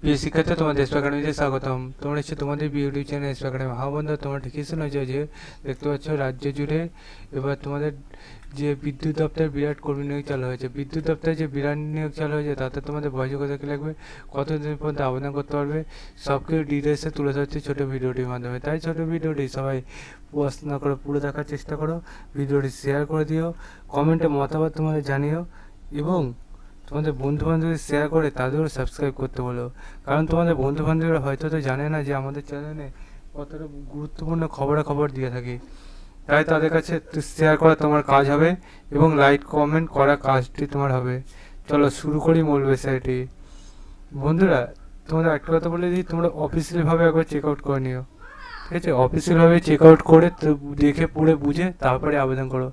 প্রিয় শিক্ষার্থী, তোমাদের এসপি একাডেমিতে স্বাগতম। তোমরা হচ্ছে তোমাদের ইউটিউব চ্যানেল এসপি একাডেমি। হ্যাঁ বন্ধু, তোমরা ঠিকই শুনেছো যে দেখতে পাচ্ছ রাজ্য জুড়ে এবার তোমাদের যে বিদ্যুৎ দপ্তর বিরাট কর্মী নিয়োগ চালু হয়েছে। বিদ্যুৎ দপ্তরে যে বিরাট নিয়োগ চালু হয়েছে তাতে তোমাদের বয়স কত কি লাগবে, কতদিন পর্যন্ত আবেদন করতে পারবে, সব কিছু ডিটেলসে তুলে ধরছি ছোটো ভিডিওটির মাধ্যমে। তাই ছোটো ভিডিওটি সবাই পোস্ট না করে পুরো দেখার চেষ্টা করো, ভিডিওটি শেয়ার করে দিও, কমেন্টে মতামত তোমাদের জানিও এবং তোমাদের বন্ধু বান্ধবদের শেয়ার করে তাদেরও সাবস্ক্রাইব করতে বলো। কারণ তোমাদের বন্ধু বান্ধবরা হয়তো তো জানে না যে আমাদের চ্যানেলে কতটা গুরুত্বপূর্ণ খবরাখবর দিয়ে থাকি। তাই তাদের কাছে শেয়ার করা তোমার কাজ হবে এবং লাইক কমেন্ট করা কাজটি তোমার হবে। চলো শুরু করি মূল বিষয়টি। বন্ধুরা, তোমাদের একটা কথা বলে দিই, তোমরা অফিসিয়ালভাবে একবার চেক আউট করে নিও। ঠিক আছে, অফিসিয়ালভাবে চেক আউট করে দেখে পড়ে বুঝে তারপরে আবেদন করো।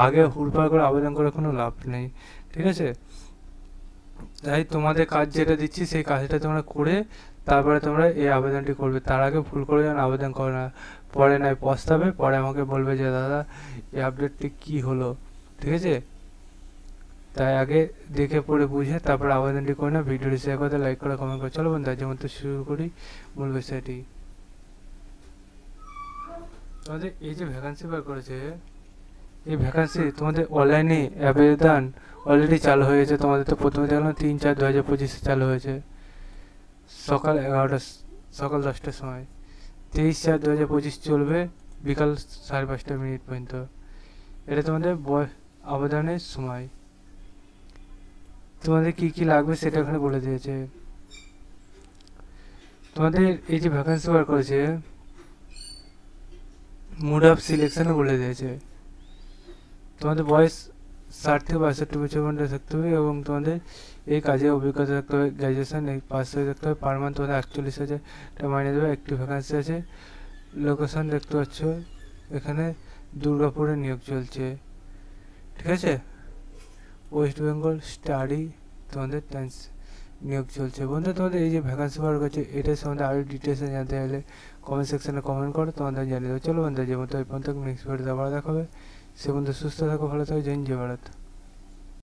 আগে হুড়পাড় করে আবেদন করে কোনো লাভ নেই। ঠিক আছে, তাই তোমাদের কাজ যেটা দিচ্ছি সেই কাজটা তোমরা করে তারপরে তোমরা এই আবেদনটি করবে। তার আগে ভুল করে যেন আবেদন করো না, পরে নয় পস্তাবে, পরে আমাকে বলবে যে দাদা এই আপডেটটি কী হলো। ঠিক আছে, তাই আগে দেখে পড়ে বুঝে তারপরে আবেদনটি করে না। ভিডিওটি শেয়ার করতে, লাইক করে, কমেন্ট করে। চলো বন্ধু, যেমন তো শুরু করি মূল বিষয়টি। তোমাদের এই যে ভ্যাকান্সি বার করেছে, এই ভ্যাকান্সি তোমাদের অনলাইনে আবেদন অলরেডি চালু হয়ে গেছে। তোমাদের তো প্রথমে দেখলাম 3/4/2025 চালু হয়েছে সকাল 11টা, সকাল 10টার সময়। 23/4/2025 চলবে বিকাল 5:30 পর্যন্ত। এটা তোমাদের আবেদনের সময়। তোমাদের কি কি লাগবে সেটা এখানে বলে দিয়েছে। তোমাদের এই যে ভ্যাকান্সি বার করেছে, মোড অফ সিলেকশনও বলে দিয়েছে। তোমাদের বয়স 60 থেকে 62 বছর পর্যন্ত থাকতে হবে এবং তোমাদের এই কাজে অভিজ্ঞতা থাকতে হবে, গ্র্যাজুয়েশন পাস হয়ে থাকতে হবে। পার মান্থ তোমাদের 48,000 মাইনে দেবে। একটি ভ্যাকান্সি আছে। লোকেশন দেখতে পাচ্ছ এখানে দুর্গাপুরে নিয়োগ চলছে। ঠিক আছে, ওয়েস্ট বেঙ্গল স্টাডি তোমাদের নিয়োগ চলছে। বন্ধু, তোমাদের এই যে ভ্যাকান্সি বার করছে এটার সম্বন্ধে আরও ডিটেলসে জানতে হলে কমেন্ট সেকশনে কমেন্ট করো, তোমাদের জানিয়ে দেবো। চলো বন্ধু, যে মতো এই পর্যন্ত নেক্সট ভিডিওতে আবার দেখাবে। সে বন্ধু সুস্থ থাকো, ভালো থাকো, জয় হিন্দ, জয় ভারত।